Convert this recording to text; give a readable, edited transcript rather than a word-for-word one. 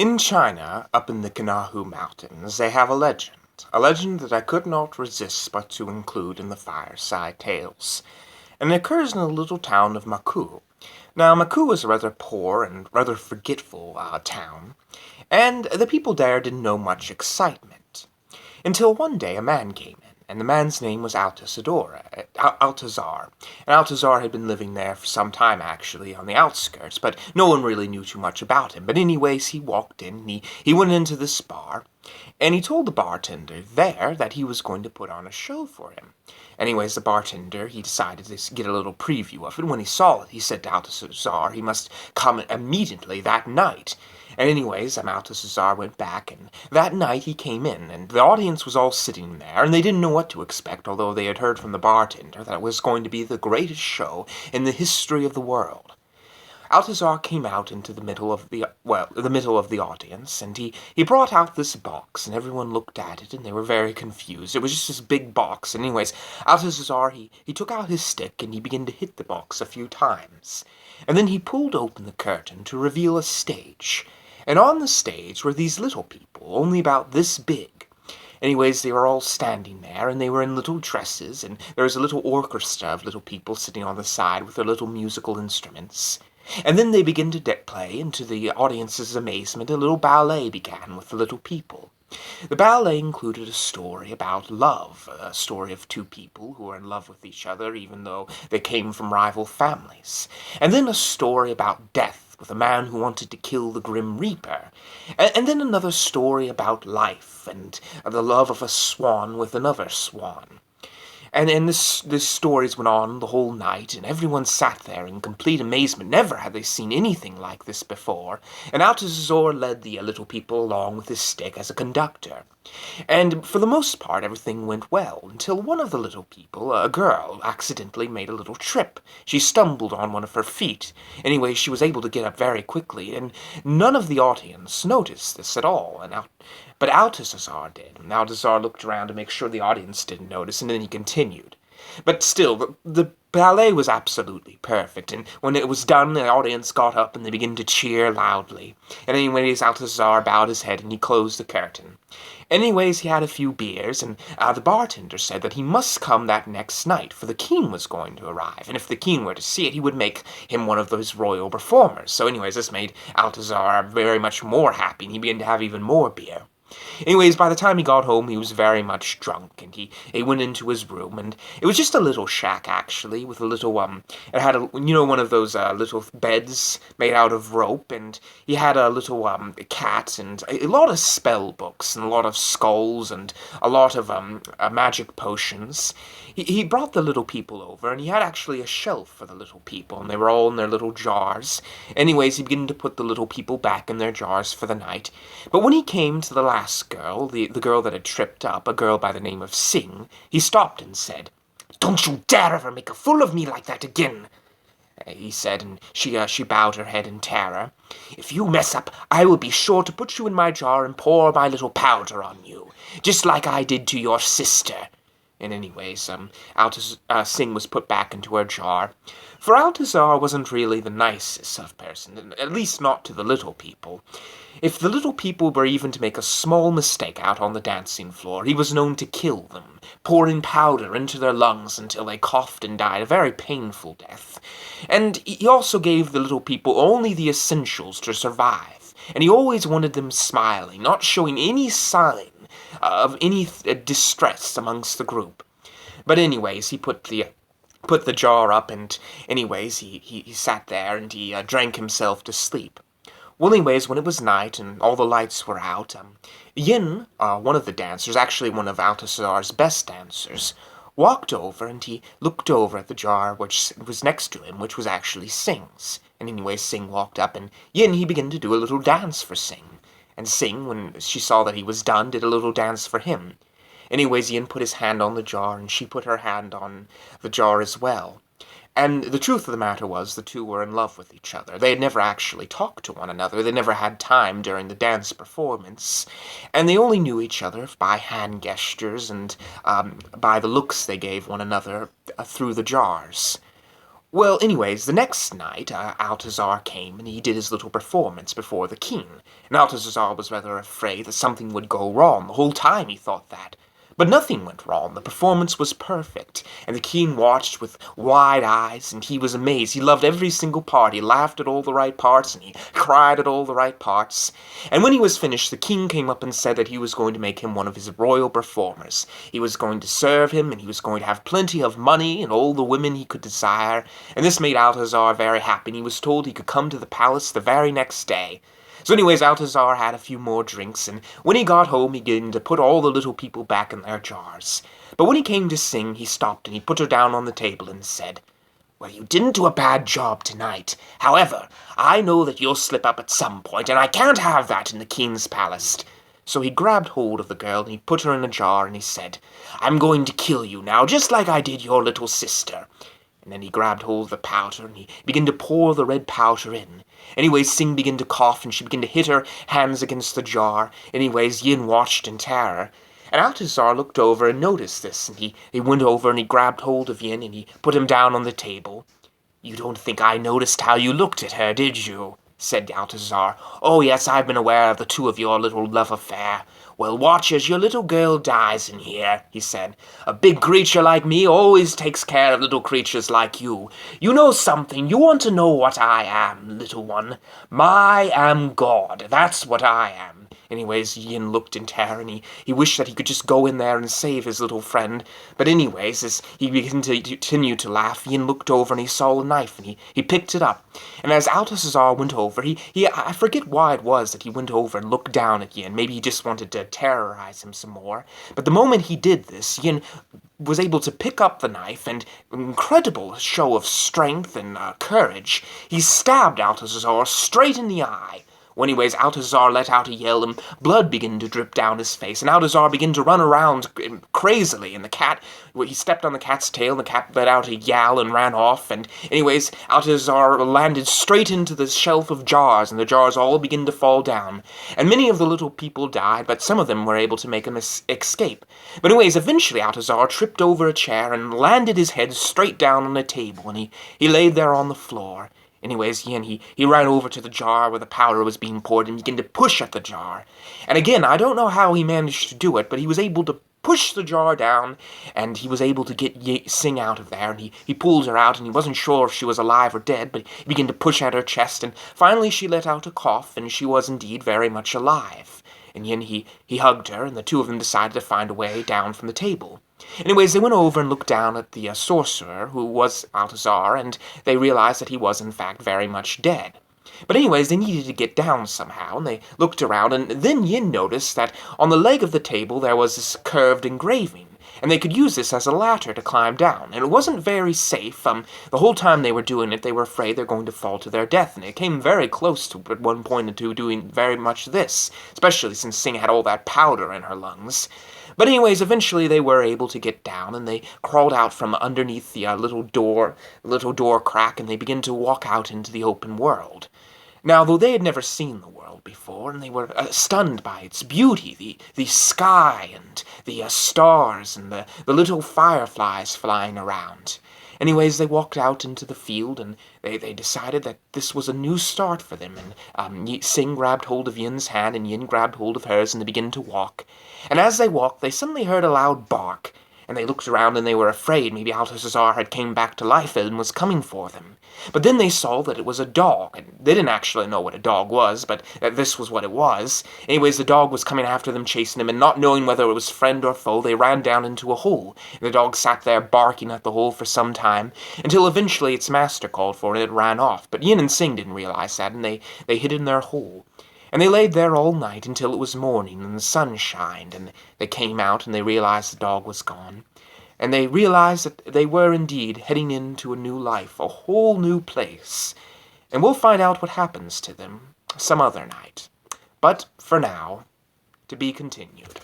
In China, up in the Kanahu Mountains, they have a legend that I could not resist but to include in the Fireside Tales, and it occurs in the little town of Maku. Now, Maku is a rather poor and rather forgetful town, and the people there didn't know much excitement. Until one day a man came in, and the man's name was Altazar. And Altazar had been living there for some time, actually, on the outskirts, but no one really knew too much about him. But anyways, he walked in, and he went into this bar, and he told the bartender there that he was going to put on a show for him. Anyways, the bartender, he decided to get a little preview of it. When he saw it, he said to Altazar he must come immediately that night. And anyways, Altazar went back, and that night he came in, and the audience was all sitting there, and they didn't know what to expect, although they had heard from the bartender that it was going to be the greatest show in the history of the world. Altazar came out into the middle of the audience, and he brought out this box, and everyone looked at it, and they were very confused. It was just this big box. Anyways, Altazar, he took out his stick, and he began to hit the box a few times. And then he pulled open the curtain to reveal a stage. And on the stage were these little people, only about this big. Anyways, they were all standing there, and they were in little dresses, and there was a little orchestra of little people sitting on the side with their little musical instruments. And then they began to play, and to the audience's amazement, a little ballet began with the little people. The ballet included a story about love, a story of two people who were in love with each other even though they came from rival families. And then a story about death with a man who wanted to kill the Grim Reaper. And then another story about life and the love of a swan with another swan. And this stories went on the whole night, and everyone sat there in complete amazement. Never had they seen anything like this before. And Altazar led the little people along with his stick as a conductor. And for the most part, everything went well, until one of the little people, a girl, accidentally made a little trip. She stumbled on one of her feet. Anyway, she was able to get up very quickly, and none of the audience noticed this at all. But Altazar did. And Altazar looked around to make sure the audience didn't notice, and then he continued. But still, the ballet was absolutely perfect, and when it was done, the audience got up and they began to cheer loudly. And anyways, Altazar bowed his head and he closed the curtain. Anyways, he had a few beers, and the bartender said that he must come that next night, for the king was going to arrive, and if the king were to see it, he would make him one of those royal performers. So anyways, this made Altazar very much more happy, and he began to have even more beer. Anyways, by the time he got home, he was very much drunk, and he went into his room, and it was just a little shack, actually, with a little, it had one of those, little beds made out of rope, and he had a little, cat, and a lot of spell books, and a lot of skulls, and a lot of, magic potions. He brought the little people over, and he had actually a shelf for the little people, and they were all in their little jars. Anyways, he began to put the little people back in their jars for the night, but when he came to the last girl, the girl that had tripped up, a girl by the name of Sing, he stopped and said, "Don't you dare ever make a fool of me like that again," he said, and she bowed her head in terror. "If you mess up, I will be sure to put you in my jar and pour my little powder on you, just like I did to your sister." And anyways, Sing was put back into her jar. For Altazar wasn't really the nicest of person, at least not to the little people. If the little people were even to make a small mistake out on the dancing floor, he was known to kill them, pouring powder into their lungs until they coughed and died a very painful death. And he also gave the little people only the essentials to survive, and he always wanted them smiling, not showing any sign of any distress amongst the group. But anyways, he put the jar up, and anyways, he sat there and he drank himself to sleep. Well, anyways, when it was night and all the lights were out, Yin, one of the dancers, actually one of Altazar's best dancers, walked over and he looked over at the jar which was next to him, which was actually Sing's. And anyways, Sing walked up, and Yin, he began to do a little dance for Sing. And Sing, when she saw that he was done, did a little dance for him. Anyways, Yin put his hand on the jar, and she put her hand on the jar as well. And the truth of the matter was, the two were in love with each other. They had never actually talked to one another. They never had time during the dance performance. And they only knew each other by hand gestures and by the looks they gave one another through the jars. Well, anyways, the next night, Altazar came and he did his little performance before the king. And Altazar was rather afraid that something would go wrong. The whole time he thought that. But nothing went wrong. The performance was perfect, and the king watched with wide eyes, and he was amazed. He loved every single part. He laughed at all the right parts, and he cried at all the right parts. And when he was finished, the king came up and said that he was going to make him one of his royal performers. He was going to serve him, and he was going to have plenty of money and all the women he could desire. And this made Altazar very happy, and he was told he could come to the palace the very next day. So anyways, Altazar had a few more drinks, and when he got home, he began to put all the little people back in their jars. But when he came to sing, he stopped and he put her down on the table and said, "Well, you didn't do a bad job tonight. However, I know that you'll slip up at some point, and I can't have that in the king's palace." So he grabbed hold of the girl and he put her in a jar and he said, "I'm going to kill you now, just like I did your little sister." And then he grabbed hold of the powder, and he began to pour the red powder in. Anyways, Sing began to cough, and she began to hit her hands against the jar. Anyways, Yin watched in terror. And Altazar looked over and noticed this, and he went over and he grabbed hold of Yin, and he put him down on the table. "You don't think I noticed how you looked at her, did you?" said Altazar. "Oh, yes, I've been aware of the two of your little love affair. Well, watch as your little girl dies in here," he said. "A big creature like me always takes care of little creatures like you. You know something. You want to know what I am, little one. I am God. That's what I am." Anyways, Yin looked in terror, and he wished that he could just go in there and save his little friend. But anyways, as he began to continue to laugh, Yin looked over and he saw a knife, and he picked it up. And as Altazar went over, I forget why it was that he went over and looked down at Yin. Maybe he just wanted to terrorize him some more. But the moment he did this, Yin was able to pick up the knife, and incredible show of strength and courage, he stabbed Altazar straight in the eye. Well, anyways, Altazar let out a yell, and blood began to drip down his face, and Altazar began to run around crazily, and he stepped on the cat's tail, and the cat let out a yowl and ran off, and anyways, Altazar landed straight into the shelf of jars, and the jars all began to fall down, and many of the little people died, but some of them were able to make an escape. But anyways, eventually Altazar tripped over a chair and landed his head straight down on a table, and he laid there on the floor. Anyways, Yin, he ran over to the jar where the powder was being poured and began to push at the jar. And again, I don't know how he managed to do it, but he was able to push the jar down, and he was able to get Sing out of there, and he pulled her out, and he wasn't sure if she was alive or dead, but he began to push at her chest, and finally she let out a cough, and she was indeed very much alive. And Yin, he hugged her, and the two of them decided to find a way down from the table. Anyways, they went over and looked down at the sorcerer, who was Altazar, and they realized that he was, in fact, very much dead. But anyways, they needed to get down somehow, and they looked around, and then Yin noticed that on the leg of the table there was this curved engraving, and they could use this as a ladder to climb down, and it wasn't very safe. The whole time they were doing it, they were afraid they're going to fall to their death, and it came very close to, at one point, to doing very much this, especially since Sing had all that powder in her lungs. But anyways, eventually they were able to get down, and they crawled out from underneath the little door crack, and they began to walk out into the open world. Now, though they had never seen the world before, and they were stunned by its beauty, the sky and the stars and the little fireflies flying around. Anyways, they walked out into the field, and they decided that this was a new start for them, and Sing grabbed hold of Yin's hand, and Yin grabbed hold of hers, and they began to walk. And as they walked, they suddenly heard a loud bark, and they looked around, and they were afraid maybe Altazar had came back to life and was coming for them. But then they saw that it was a dog, and they didn't actually know what a dog was, but this was what it was. Anyways, the dog was coming after them, chasing them, and not knowing whether it was friend or foe, they ran down into a hole. And the dog sat there barking at the hole for some time, until eventually its master called for it and it ran off. But Yin and Sing didn't realize that, and they hid in their hole. And they laid there all night until it was morning, and the sun shined, and they came out, and they realized the dog was gone. And they realized that they were indeed heading into a new life, a whole new place. And we'll find out what happens to them some other night. But for now, to be continued.